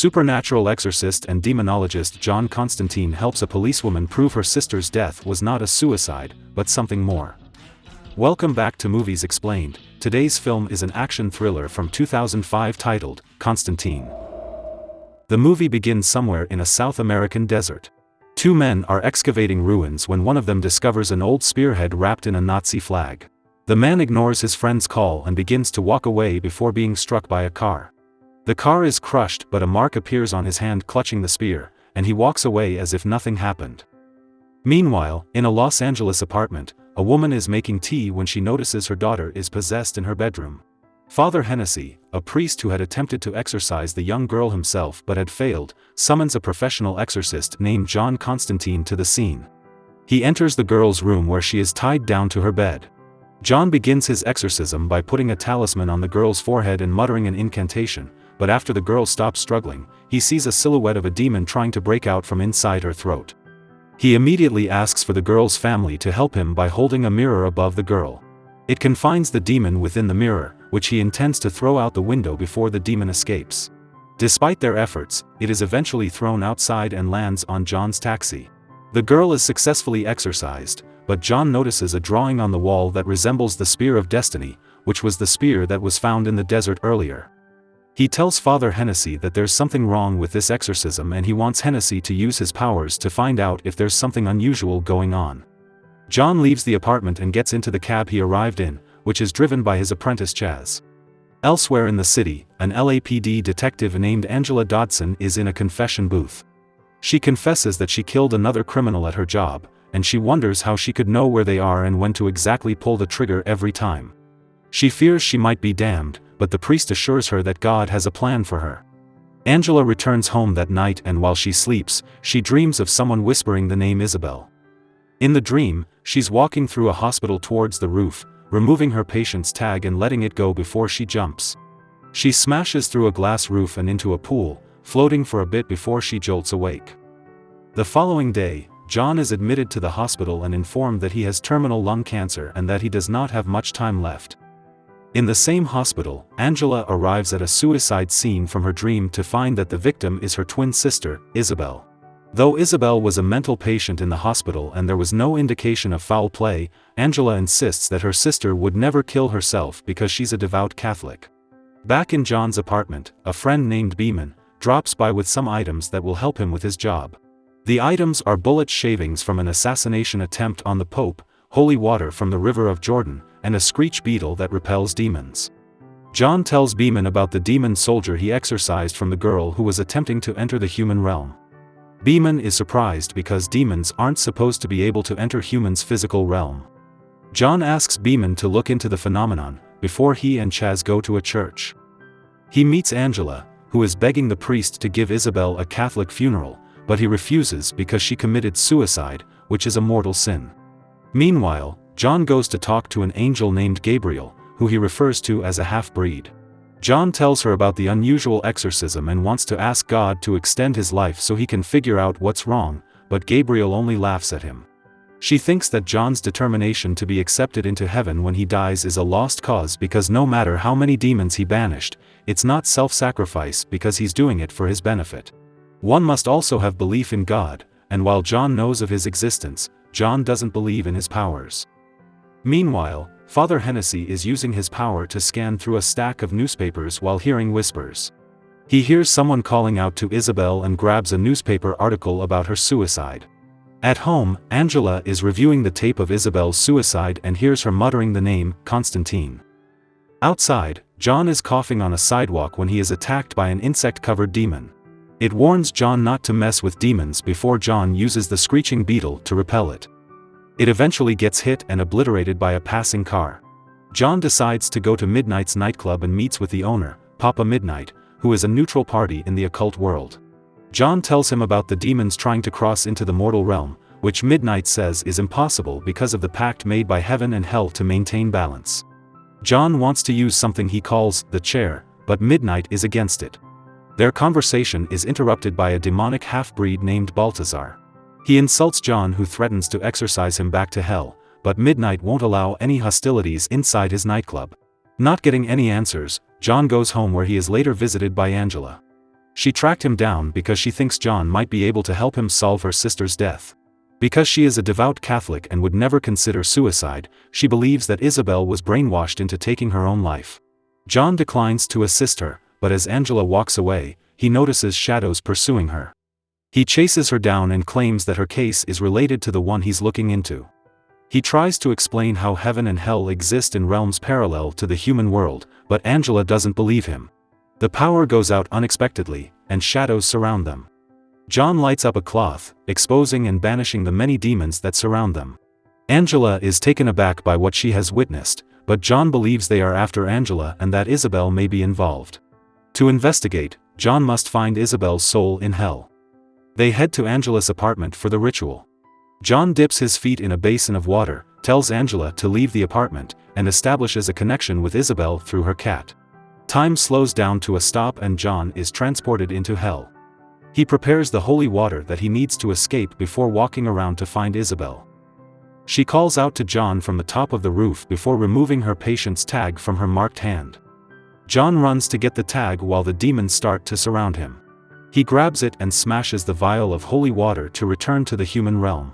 Supernatural exorcist and demonologist John Constantine helps a policewoman prove her sister's death was not a suicide, but something more. Welcome back to Movies Explained. Today's film is an action thriller from 2005 titled Constantine. The movie begins somewhere in a South American desert. Two men are excavating ruins when one of them discovers an old spearhead wrapped in a Nazi flag. The man ignores his friend's call and begins to walk away before being struck by a car. The car is crushed, but a mark appears on his hand clutching the spear, and he walks away as if nothing happened. Meanwhile, in a Los Angeles apartment, a woman is making tea when she notices her daughter is possessed in her bedroom. Father Hennessy, a priest who had attempted to exorcise the young girl himself but had failed, summons a professional exorcist named John Constantine to the scene. He enters the girl's room where she is tied down to her bed. John begins his exorcism by putting a talisman on the girl's forehead and muttering an incantation, but after the girl stops struggling, he sees a silhouette of a demon trying to break out from inside her throat. He immediately asks for the girl's family to help him by holding a mirror above the girl. It confines the demon within the mirror, which he intends to throw out the window before the demon escapes. Despite their efforts, it is eventually thrown outside and lands on John's taxi. The girl is successfully exorcised, but John notices a drawing on the wall that resembles the Spear of Destiny, which was the spear that was found in the desert earlier. He tells Father Hennessy that there's something wrong with this exorcism and he wants Hennessy to use his powers to find out if there's something unusual going on. John leaves the apartment and gets into the cab he arrived in, which is driven by his apprentice Chaz. Elsewhere in the city, an LAPD detective named Angela Dodson is in a confession booth. She confesses that she killed another criminal at her job, and she wonders how she could know where they are and when to exactly pull the trigger every time. She fears she might be damned, but the priest assures her that God has a plan for her. Angela returns home that night and while she sleeps, she dreams of someone whispering the name Isabel. In the dream, she's walking through a hospital towards the roof, removing her patient's tag and letting it go before she jumps. She smashes through a glass roof and into a pool, floating for a bit before she jolts awake. The following day, John is admitted to the hospital and informed that he has terminal lung cancer and that he does not have much time left. In the same hospital, Angela arrives at a suicide scene from her dream to find that the victim is her twin sister, Isabel. Though Isabel was a mental patient in the hospital and there was no indication of foul play, Angela insists that her sister would never kill herself because she's a devout Catholic. Back in John's apartment, a friend named Beeman drops by with some items that will help him with his job. The items are bullet shavings from an assassination attempt on the Pope, holy water from the River of Jordan, and a screech beetle that repels demons. John tells Beeman about the demon soldier he exorcised from the girl who was attempting to enter the human realm. Beeman is surprised because demons aren't supposed to be able to enter humans' physical realm. John asks Beeman to look into the phenomenon, before he and Chaz go to a church. He meets Angela, who is begging the priest to give Isabel a Catholic funeral, but he refuses because she committed suicide, which is a mortal sin. Meanwhile, John goes to talk to an angel named Gabriel, who he refers to as a half-breed. John tells her about the unusual exorcism and wants to ask God to extend his life so he can figure out what's wrong, but Gabriel only laughs at him. She thinks that John's determination to be accepted into heaven when he dies is a lost cause because no matter how many demons he banished, it's not self-sacrifice because he's doing it for his benefit. One must also have belief in God, and while John knows of his existence, John doesn't believe in his powers. Meanwhile, Father Hennessy is using his power to scan through a stack of newspapers while hearing whispers. He hears someone calling out to Isabel and grabs a newspaper article about her suicide. At home, Angela is reviewing the tape of Isabel's suicide and hears her muttering the name, Constantine. Outside, John is coughing on a sidewalk when he is attacked by an insect-covered demon. It warns John not to mess with demons before John uses the screeching beetle to repel it. It eventually gets hit and obliterated by a passing car. John decides to go to Midnight's nightclub and meets with the owner, Papa Midnight, who is a neutral party in the occult world. John tells him about the demons trying to cross into the mortal realm, which Midnight says is impossible because of the pact made by heaven and hell to maintain balance. John wants to use something he calls the chair, but Midnight is against it. Their conversation is interrupted by a demonic half-breed named Baltazar. He insults John, who threatens to exorcise him back to hell, but Midnight won't allow any hostilities inside his nightclub. Not getting any answers, John goes home where he is later visited by Angela. She tracked him down because she thinks John might be able to help him solve her sister's death. Because she is a devout Catholic and would never consider suicide, she believes that Isabel was brainwashed into taking her own life. John declines to assist her, but as Angela walks away, he notices shadows pursuing her. He chases her down and claims that her case is related to the one he's looking into. He tries to explain how heaven and hell exist in realms parallel to the human world, but Angela doesn't believe him. The power goes out unexpectedly, and shadows surround them. John lights up a cloth, exposing and banishing the many demons that surround them. Angela is taken aback by what she has witnessed, but John believes they are after Angela and that Isabel may be involved. To investigate, John must find Isabel's soul in hell. They head to Angela's apartment for the ritual. John dips his feet in a basin of water, tells Angela to leave the apartment, and establishes a connection with Isabel through her cat. Time slows down to a stop and John is transported into hell. He prepares the holy water that he needs to escape before walking around to find Isabel. She calls out to John from the top of the roof before removing her patient's tag from her marked hand. John runs to get the tag while the demons start to surround him. He grabs it and smashes the vial of holy water to return to the human realm.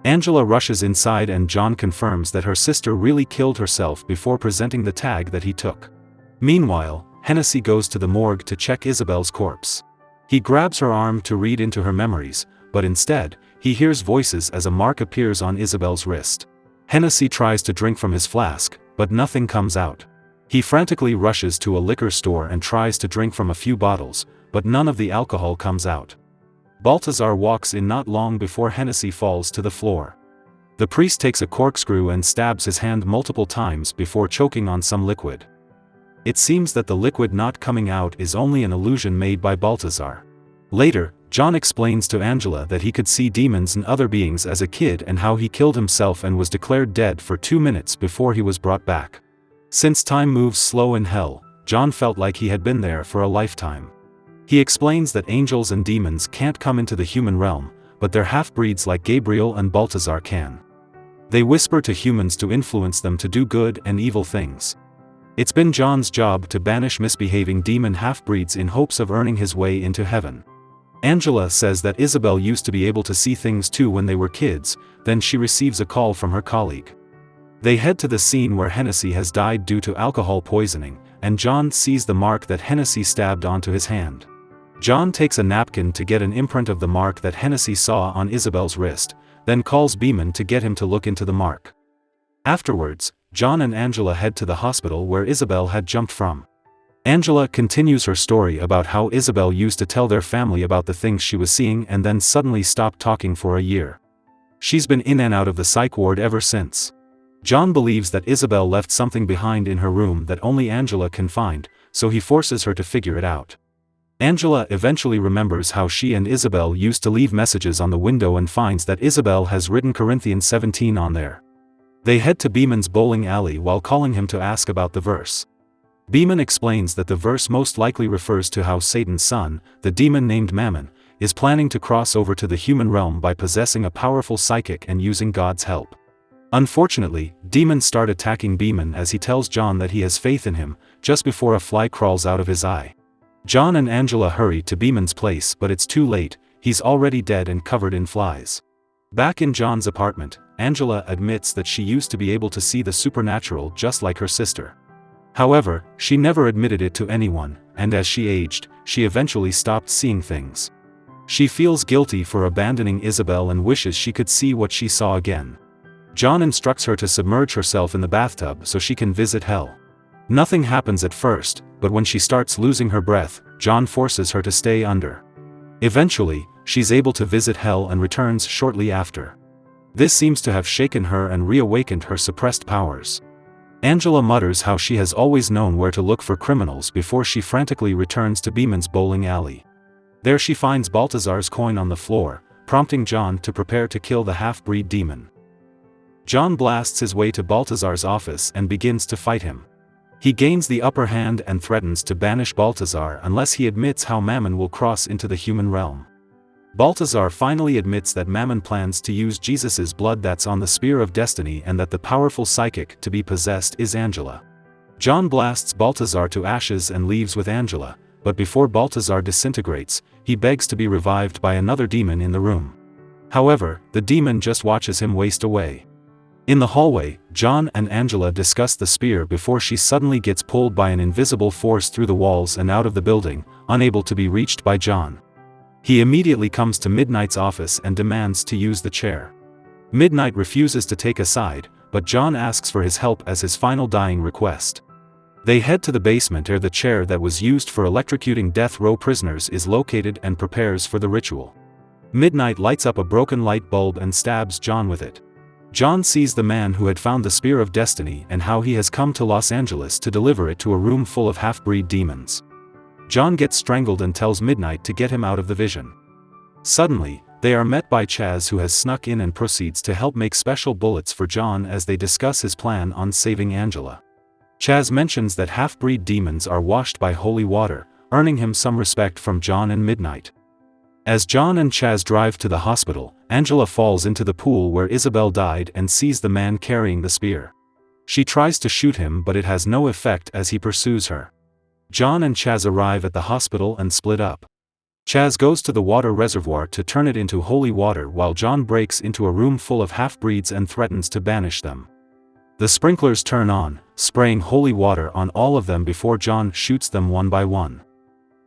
Angela rushes inside and John confirms that her sister really killed herself before presenting the tag that he took. Meanwhile, Hennessy goes to the morgue to check Isabel's corpse. He grabs her arm to read into her memories, but instead, he hears voices as a mark appears on Isabel's wrist. Hennessy tries to drink from his flask, but nothing comes out. He frantically rushes to a liquor store and tries to drink from a few bottles, but none of the alcohol comes out. Balthazar walks in not long before Hennessy falls to the floor. The priest takes a corkscrew and stabs his hand multiple times before choking on some liquid. It seems that the liquid not coming out is only an illusion made by Balthazar. Later, John explains to Angela that he could see demons and other beings as a kid and how he killed himself and was declared dead for 2 minutes before he was brought back. Since time moves slow in hell, John felt like he had been there for a lifetime. He explains that angels and demons can't come into the human realm, but their half-breeds like Gabriel and Balthazar can. They whisper to humans to influence them to do good and evil things. It's been John's job to banish misbehaving demon half-breeds in hopes of earning his way into heaven. Angela says that Isabel used to be able to see things too when they were kids, then she receives a call from her colleague. They head to the scene where Hennessy has died due to alcohol poisoning, and John sees the mark that Hennessy stabbed onto his hand. John takes a napkin to get an imprint of the mark that Hennessy saw on Isabel's wrist, then calls Beeman to get him to look into the mark. Afterwards, John and Angela head to the hospital where Isabel had jumped from. Angela continues her story about how Isabel used to tell their family about the things she was seeing and then suddenly stopped talking for a year. She's been in and out of the psych ward ever since. John believes that Isabel left something behind in her room that only Angela can find, so he forces her to figure it out. Angela eventually remembers how she and Isabel used to leave messages on the window and finds that Isabel has written Corinthians 17 on there. They head to Beeman's bowling alley while calling him to ask about the verse. Beeman explains that the verse most likely refers to how Satan's son, the demon named Mammon, is planning to cross over to the human realm by possessing a powerful psychic and using God's help. Unfortunately, demons start attacking Beeman as he tells John that he has faith in him, just before a fly crawls out of his eye. John and Angela hurry to Beeman's place but it's too late, he's already dead and covered in flies. Back in John's apartment, Angela admits that she used to be able to see the supernatural just like her sister. However, she never admitted it to anyone, and as she aged, she eventually stopped seeing things. She feels guilty for abandoning Isabel and wishes she could see what she saw again. John instructs her to submerge herself in the bathtub so she can visit hell. Nothing happens at first, but when she starts losing her breath, John forces her to stay under. Eventually, she's able to visit hell and returns shortly after. This seems to have shaken her and reawakened her suppressed powers. Angela mutters how she has always known where to look for criminals before she frantically returns to Beeman's bowling alley. There she finds Balthazar's coin on the floor, prompting John to prepare to kill the half-breed demon. John blasts his way to Balthazar's office and begins to fight him. He gains the upper hand and threatens to banish Balthazar unless he admits how Mammon will cross into the human realm. Balthazar finally admits that Mammon plans to use Jesus's blood that's on the spear of destiny and that the powerful psychic to be possessed is Angela. John blasts Balthazar to ashes and leaves with Angela, but before Balthazar disintegrates, he begs to be revived by another demon in the room. However, the demon just watches him waste away. In the hallway, John and Angela discuss the spear before she suddenly gets pulled by an invisible force through the walls and out of the building, unable to be reached by John. He immediately comes to Midnight's office and demands to use the chair. Midnight refuses to take a side, but John asks for his help as his final dying request. They head to the basement where the chair that was used for electrocuting death row prisoners is located and prepares for the ritual. Midnight lights up a broken light bulb and stabs John with it. John sees the man who had found the Spear of Destiny and how he has come to Los Angeles to deliver it to a room full of half-breed demons. John gets strangled and tells Midnight to get him out of the vision. Suddenly, they are met by Chaz, who has snuck in and proceeds to help make special bullets for John as they discuss his plan on saving Angela. Chaz mentions that half-breed demons are washed by holy water, earning him some respect from John and Midnight. As John and Chaz drive to the hospital, Angela falls into the pool where Isabel died and sees the man carrying the spear. She tries to shoot him, but it has no effect as he pursues her. John and Chaz arrive at the hospital and split up. Chaz goes to the water reservoir to turn it into holy water while John breaks into a room full of half-breeds and threatens to banish them. The sprinklers turn on, spraying holy water on all of them before John shoots them one by one.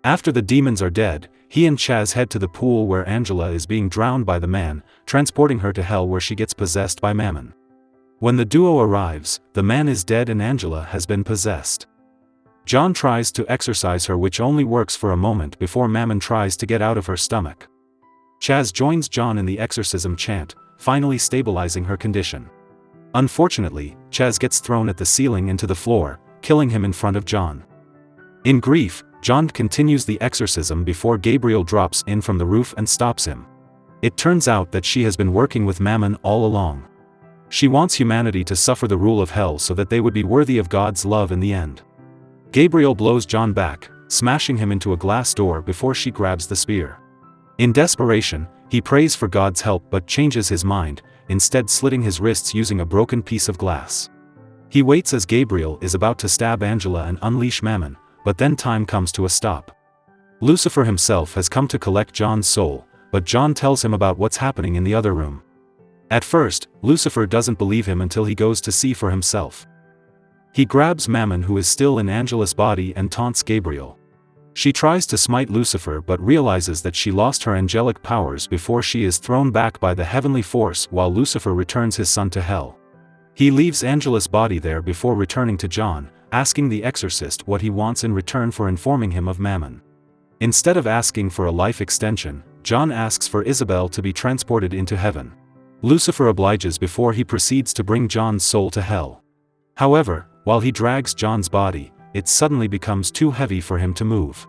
After the demons are dead, he and Chaz head to the pool where Angela is being drowned by the man, transporting her to hell where she gets possessed by Mammon. When the duo arrives, the man is dead and Angela has been possessed. John tries to exorcise her, which only works for a moment before Mammon tries to get out of her stomach. Chaz joins John in the exorcism chant, finally stabilizing her condition. Unfortunately, Chaz gets thrown at the ceiling into the floor, killing him in front of John. In grief, John continues the exorcism before Gabriel drops in from the roof and stops him. It turns out that she has been working with Mammon all along. She wants humanity to suffer the rule of hell so that they would be worthy of God's love in the end. Gabriel blows John back, smashing him into a glass door before she grabs the spear. In desperation, he prays for God's help but changes his mind, instead slitting his wrists using a broken piece of glass. He waits as Gabriel is about to stab Angela and unleash Mammon, but then time comes to a stop. Lucifer himself has come to collect John's soul, but John tells him about what's happening in the other room. At first, Lucifer doesn't believe him until he goes to see for himself. He grabs Mammon, who is still in Angela's body, and taunts Gabriel. She tries to smite Lucifer but realizes that she lost her angelic powers before she is thrown back by the heavenly force while Lucifer returns his son to hell. He leaves Angela's body there before returning to John, asking the exorcist what he wants in return for informing him of Mammon. Instead of asking for a life extension, John asks for Isabel to be transported into heaven. Lucifer obliges before he proceeds to bring John's soul to hell. However, while he drags John's body, it suddenly becomes too heavy for him to move.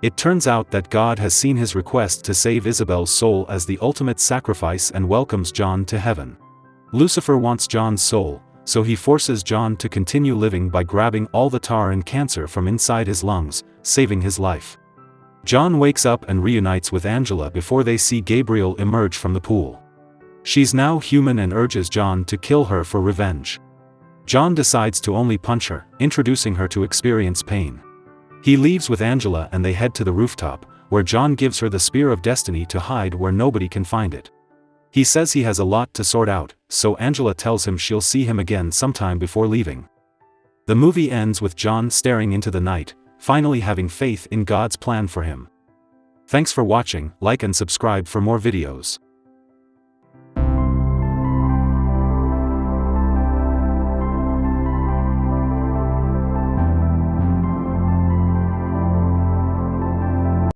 It turns out that God has seen his request to save Isabel's soul as the ultimate sacrifice and welcomes John to heaven. Lucifer wants John's soul, so he forces John to continue living by grabbing all the tar and cancer from inside his lungs, saving his life. John wakes up and reunites with Angela before they see Gabriel emerge from the pool. She's now human and urges John to kill her for revenge. John decides to only punch her, introducing her to experience pain. He leaves with Angela and they head to the rooftop, where John gives her the Spear of Destiny to hide where nobody can find it. He says he has a lot to sort out, so Angela tells him she'll see him again sometime before leaving. The movie ends with John staring into the night, finally having faith in God's plan for him. Thanks for watching, like and subscribe for more videos.